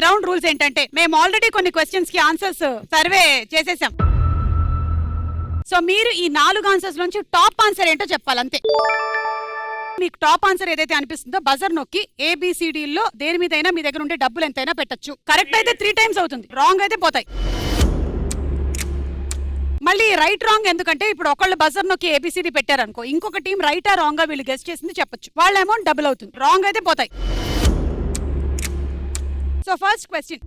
Round rules ఏంటంటే మేము already కొన్ని క్వశ్చన్స్ కి ఆన్సర్స్ సర్వే చేసేసాం. సో మీరు ఈ 4 ఆన్సర్స్ నుంచి టాప్ ఆన్సర్ ఏంటో చెప్పాలి అంతే. మీకు టాప్ ఆన్సర్ ఏదైతే అనిపిస్తుందో బజర్ నొక్కి ABCD లో దేని మీదైనా మీ దగ్గర ఉండే డబ్బులు ఎంతైనా పెట్టచ్చు. కరెక్ట్ అయితే 3 టైమ్స్ అవుతుంది, రాంగ్ అయితే పోతాయి. మళ్ళీ రైట్ రాంగ్ ఎందుకంటే ఇప్పుడు ఒకళ్ళు బజర్ నొక్కి ABCD పెట్టారనుకో, ఇంకొక టీం రైటా రాంగ్ గా వీళ్ళు గెస్ట్ చేసింది చెప్పొచ్చు, వాళ్ళ అమౌంట్ డబుల్ అవుతుంది. రాంగ్ అయితే పోతాయి. సో ఫస్ట్ క్వశ్చన్,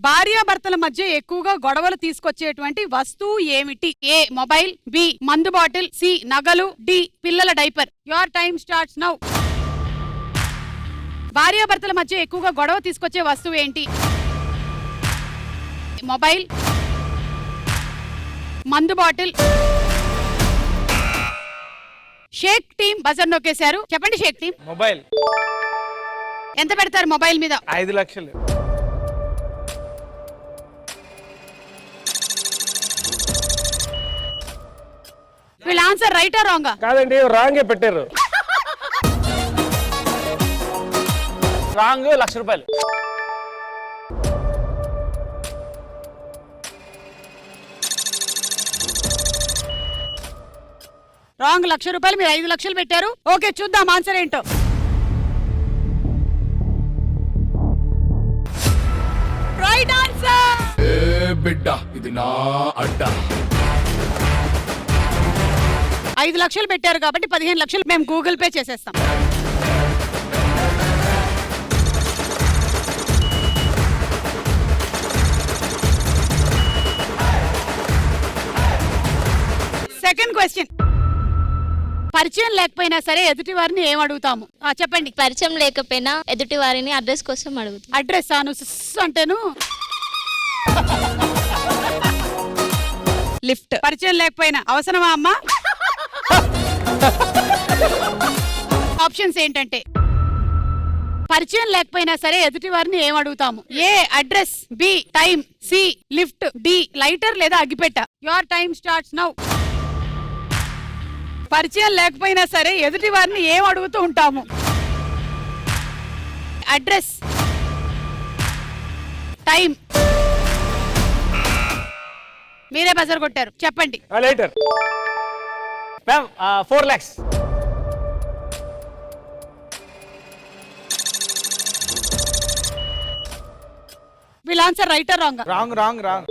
భార్యాభర్తల మధ్య ఎక్కువగా గొడవలు తీసుకొచ్చేటువంటి వస్తువు ఏమిటి? ఏ మొబైల్, బి మందు బాటిల్, సి నగలు, డి పిల్లల diaper. Your time starts now. భార్యాభర్తల మధ్య ఎక్కువగా గొడవ తీసుకొచ్చే వస్తువు ఏంటి? మొబైల్, మందు బాటిల్. షేక్ టీం బజర్ నొక్కేశారు, చెప్పండి షేక్ టీం. మొబైల్. ఎంత పెడతారు మొబైల్ మీద? 5 లక్షలు. వీళ్ళ ఆన్సర్ రైటా రాంగా? కాదండి, రాంగే పెట్టారు. రాంగ్. 1,00,000 రూపాయలు. రాంగ్. 1,00,000 రూపాయలు, మీరు 5 లక్షలు పెట్టారు. ఓకే, చూద్దాం ఆన్సర్ ఏంటో. Right answer. బిడ్డ ఇది నా అడ్డ. 5 లక్షలు పెట్టారు కాబట్టి 15 లక్షలు మేము గూగుల్ పే చేసేస్తాం. సెకండ్ క్వశ్చన్, పరిచయం లేకపోయినా సరే ఎదుటి వారిని ఏం అడుగుతాము? చెప్పండి. పరిచయం లేకపోయినా ఎదుటి వారిని అడ్రస్ కోసం అడుగుతాం. అడ్రస్ అను అంటేను లిఫ్ట్. పరిచయం లేకపోయినా అవసరమా అమ్మా? ఆప్షన్స్ ఏంటంటే, పరిచయం లేకపోయినా సరే ఎదుటి వారిని ఏం అడుగుతాము? A address, B time, C lift, D lighter లేదా అగ్గిపెట్ట. Your time starts now. పరిచయం లేకపోయినా సరే ఎదుటి వారిని ఏం అడుగుతూ ఉంటాము? Address, time. మీరే బజర్ కొట్టారు, చెప్పండి. లైటర్. 4 lakhs. వీళ్ళ answer right are wrong? Wrong wrong wrong.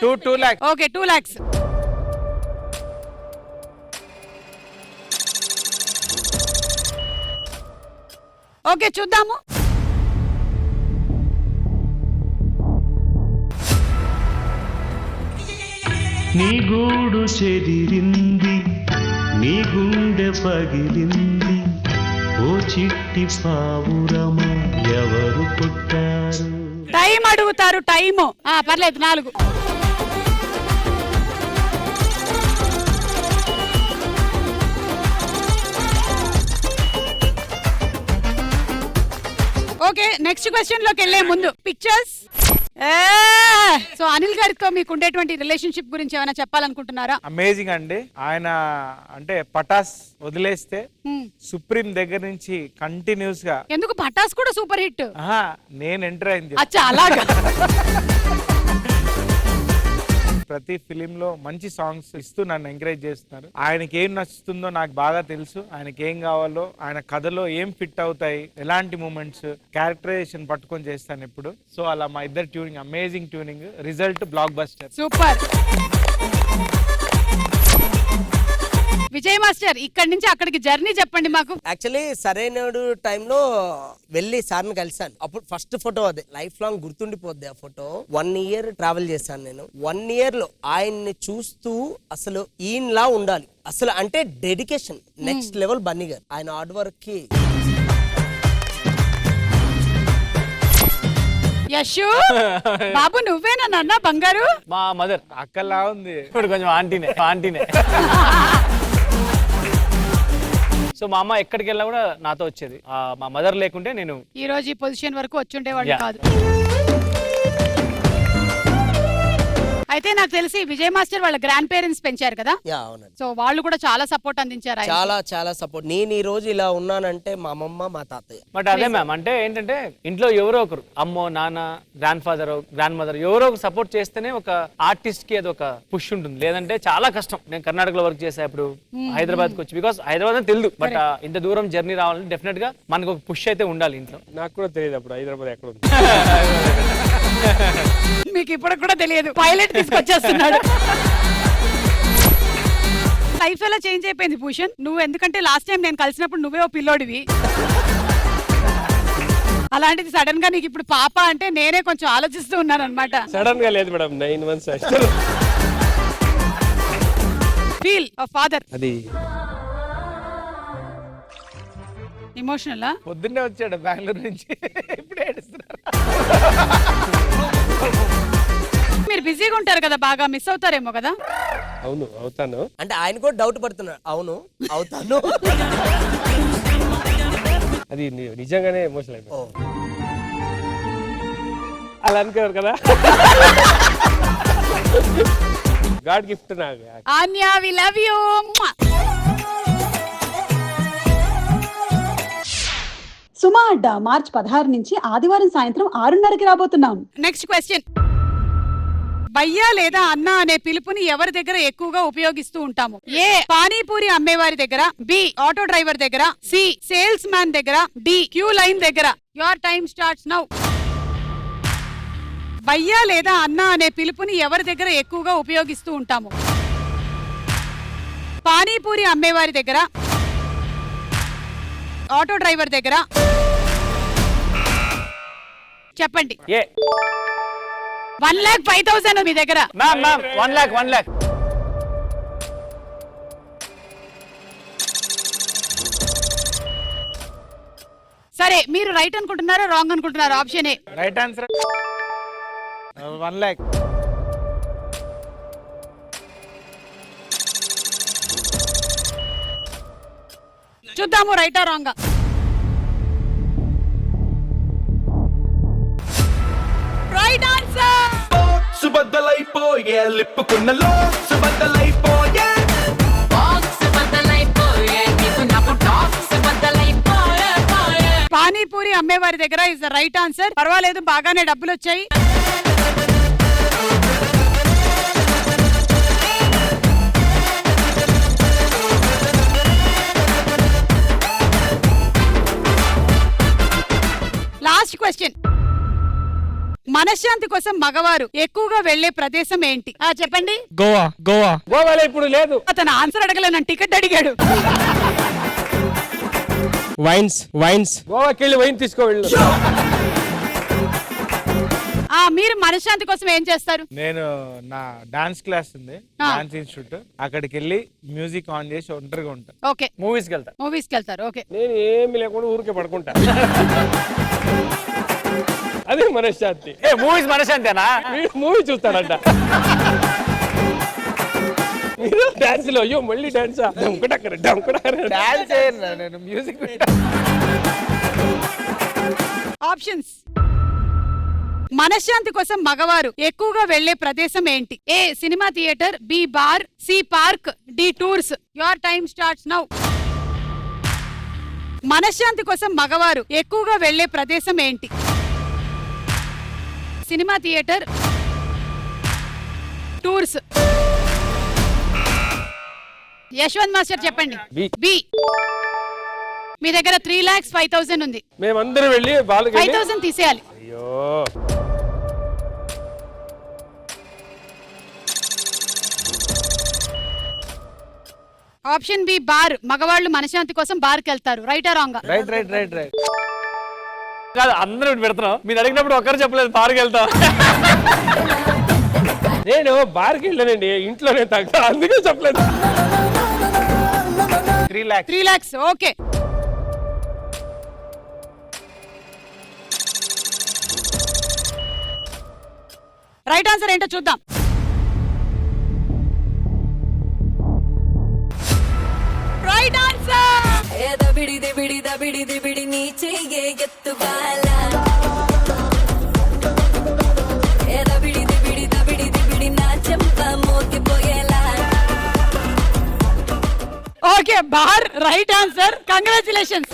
2 lakhs. Okay, 2 lakhs. Okay, చూద్దాము. నీ గూడు చెదిరింది, నీ గుండె పగిలింది, ఓ చిట్టి పావురమ ఎవరు పుట్టారు? టైం అడుగుతారు, టైము. పర్లేదు, 4. ఓకే, నెక్స్ట్ క్వశ్చన్ లోకి వెళ్లే ముందు పిక్చర్స్. సో అనిల్ గారితో మీకు ఉండేటువంటి రిలేషన్షిప్ గురించి ఏమైనా చెప్పాలనుకుంటున్నారా? అమేజింగ్ అండి. ఆయన అంటే పటాస్ వదిలేస్తే సుప్రీం దగ్గర నుంచి కంటిన్యూస్ గా. ఎందుకు పటాస్ కూడా సూపర్ హిట్? నేను ఎంటర్ అయింది. అచ్చా, అలాగా. ప్రతి ఫిలిం లో మంచి సాంగ్స్ ఇస్తూ నన్ను ఎంకరేజ్ చేస్తున్నారు. ఆయనకి ఏం నచ్చుతుందో నాకు బాగా తెలుసు. ఆయనకి ఏం కావాలో, ఆయన కథలో ఏం ఫిట్ అవుతాయి, ఎలాంటి మూమెంట్స్, క్యారెక్టరైజేషన్ పట్టుకొని చేస్తాను ఇప్పుడు. సో అలా మా ఇద్దరు tuning, amazing tuning. Result block buster. Super. Vijay master, ఇక్కడి నుంచి అక్కడికి జర్నీ చెప్పండి మాకు. యాక్చువల్లీ సరైనడు టైంలో వెళ్ళి సార్ని కలిసాను. అప్పుడు ఫస్ట్ ఫోటో అదే, లైఫ్ లాంగ్ గుర్తుండిపోద్ది ఆ ఫోటో. 1 year ట్రావెల్ చేశాను నేను. 1 year లో ఆయన్ని చూస్తూ అసలు ఈయనలా ఉండాలి అసలు, అంటే డెడికేషన్ నెక్స్ట్ లెవెల్. బన్నీ గారు ఆయన హార్డ్ వర్క్ కి. యశు బాబు, నువ్వేనా నాన్న బంగారు? మా మదర్ అక్కలా ఉంది, ఇప్పుడు కొంచెం ఆంటీనే. సో మా అమ్మ ఎక్కడికి వెళ్ళినా కూడా నాతో వచ్చేది. మా మదర్ లేకుంటే నేను ఈ రోజు ఈ పొజిషన్ వరకు వచ్చుండేవాడిని కాదు. అయితే నాకు తెలిసి విజయ్ మాస్టర్ వాళ్ళ గ్రాండ్ పేరెంట్స్ పెంచారు కదా, యా అవునండి. సో వాళ్ళు కూడా చాలా సపోర్ట్ అందించారు ఆయనకి. చాలా చాలా సపోర్ట్. నేను ఈ రోజు ఇలా ఉన్నానంటే మా అమ్మమ్మ మా తాతయ్య. బట్ అదే మ్యామ్, అంటే ఏంటంటే ఇంట్లో ఎవరో ఒకరు అమ్మో నాన్న గ్రాండ్ ఫాదర్ గ్రాండ్ మదర్ ఎవరో ఒకరు సపోర్ట్ చేస్తేనే ఒక ఆర్టిస్ట్ కి అది ఒక పుష్ ఉంటుంది, లేదంటే చాలా కష్టం. నేను కర్ణాటకలో వర్క్ చేసేప్పుడు హైదరాబాద్ కి వచ్చి, బికాస్ హైదరాబాద్ అని తెలియదు, బట్ ఇంత దూరం జర్నీ రావాలంటే డెఫినెట్ గా మనకు ఒక పుష్ అయితే ఉండాలి ఇంట్లో. నాకు కూడా తెలియదు అప్పుడు హైదరాబాద్ ఎక్కడ ఉంది. మీకు ఇప్పటికి కూడా తెలియదు, పైలట్ తీసుకొచ్చేస్తున్నాడు. లైఫ్ ఎలా చేంజ్ అయిపోయింది భూషణ్ నువ్వు, ఎందుకంటే లాస్ట్ టైం నేను కలిసినప్పుడు నువ్వే ఓ పిల్లోడివి, అలాంటిది సడన్ గా నీకు ఇప్పుడు పాప అంటే నేనే కొంచెం ఆలోచిస్తూ ఉన్నాను అనమాట. సడన్ గా లేదు మేడం, 9 months. ఫీల్ ఫాదర్ అది ఇమోషనల్. పొద్దున్నే వచ్చాడు బెంగళూరు నుంచి, ఇప్పుడు ఏడుస్తున్నారు. మీరు బిజీగా ఉంటారు కదా, బాగా మిస్ అవుతారేమో కదా. అవును అవుతాను. అంటే ఆయన కూడా డౌట్ పడుతున్నాడు. అవును అవుతాను. అది నిజంగానే ఎమోషనల్ అయిపోయింది. ఓ. అలా అనుకోరు కదా. గాడ్ గిఫ్ట్ నాకు. ఆన్యా వి లవ్ యూ. సుమా అడ్డా మార్చి 16 నుంచి ఆదివారం సాయంత్రం 6:30కి రాబోతున్నాం. Next question. భయ్యా లేదా అన్న అనే పిలుపుని ఎవరి దగ్గర ఎక్కువగా ఉపయోగిస్తూ ఉంటాము? ఏ పానీపూరి అమ్మేవారి దగ్గర, బి ఆటో డ్రైవర్ దగ్గర, సి సేల్స్ మ్యాన్ దగ్గర, డి క్యూ లైన్ దగ్గర. Your time starts now. భయ్యా లేదా అన్న అనే పిలుపుని ఎవరి దగ్గర ఎక్కువగా ఉపయోగిస్తూ ఉంటాము? పానీపూరి అమ్మేవారి దగ్గర, ఆటో డ్రైవర్ దగ్గర. చెప్పండి. ఏ 1,05,000 మీ దగ్గర. Ma'am ma'am 1 lakh. సరే మీరు రైట్ అనుకుంటున్నారా రాంగ్ అనుకుంటున్నారా? Option A right answer 1 lakh. చూద్దాము రైటా రాంగా. Right answer. సుబద్దలైపోయే లిప్పుకున్నలో సుబద్దలైపోయే పానీపూరి అమ్మేవారి దగ్గర ఇస్ ద రైట్ ఆన్సర్. పర్వాలేదు, బాగానే డబ్బులు వచ్చాయి. Last question. మనశ్శాంతి కోసం మగవారు ఎక్కువగా వెళ్లే ప్రదేశం ఏంటి? చెప్పండి. గోవా. గోవాలో ఇప్పుడు లేదు. అతను ఆన్సర్ అడగలే, నన్ను టికెట్ అడిగాడు. వైన్స్ గోవాకి వెళ్ళి వైన్ తీసుకో వెళ్ళు. మీరు మనశ్శాంతి కోసం ఏం చేస్తారు? నేను నా డాన్స్ క్లాస్ ఉంది, డాన్స్ ఇన్స్టిట్యూట్, అక్కడికి వెళ్ళి మ్యూజిక్ ఆన్ చేసి ఒంటరిగా ఉంటా. ఓకే, మూవీస్కి వెళ్తా. మూవీస్కి వెళ్తారు. ఓకే, నేను ఏమి లేకుండా ఊరికే పడుకుంటా. అదే మనశ్శాంతి. ఏ మూవీస్ మనశ్శాంతేనా? వీడు మూవీ చూస్తాడంట. మీరు డాన్స్ లో అయ్యో మళ్ళీ డాన్సా? డాన్స్ చేయను నేను, మ్యూజిక్. ఆప్షన్స్. మనశ్శాంతి కోసం మగవారు ఎక్కువగా వెళ్లే ప్రదేశం ఏంటి? A cinema theatre, B bar, C park, D tours. Your time starts now. మనశ్శాంతి కోసం మగవారు ఎక్కువగా వెళ్లే ప్రదేశం ఏంటి? Cinema theatre, tours. Yashwant master చెప్పండి. బి. మీ దగ్గర 3,05,000 ఉంది. మేమందరం వెళ్ళి బాగా 5,000 తీసేయాలి. అయ్యో ఆప్షన్ బి బార్. మగవాళ్ళు మనశ్శాంతి కోసం బార్కి వెళ్తారు. రైటా రాంగా? రైట్. కాదు, అందరూ పెడుతున్నాం. మీరు అడిగినప్పుడు ఒక్కరు చెప్పలేదు పార్కి వెళ్తాం. నేను బార్కి వెళ్ళానండి, ఇంట్లోనే తగ్గ, అందుకే చెప్పలేదు. 3 lakhs. 3 lakhs. Okay, right answer ఏంటో చూద్దాం. Right answer. దబిడి నీ చెయ్యే ఎత్తుగాల దబిడి నా okay bar right answer, congratulations.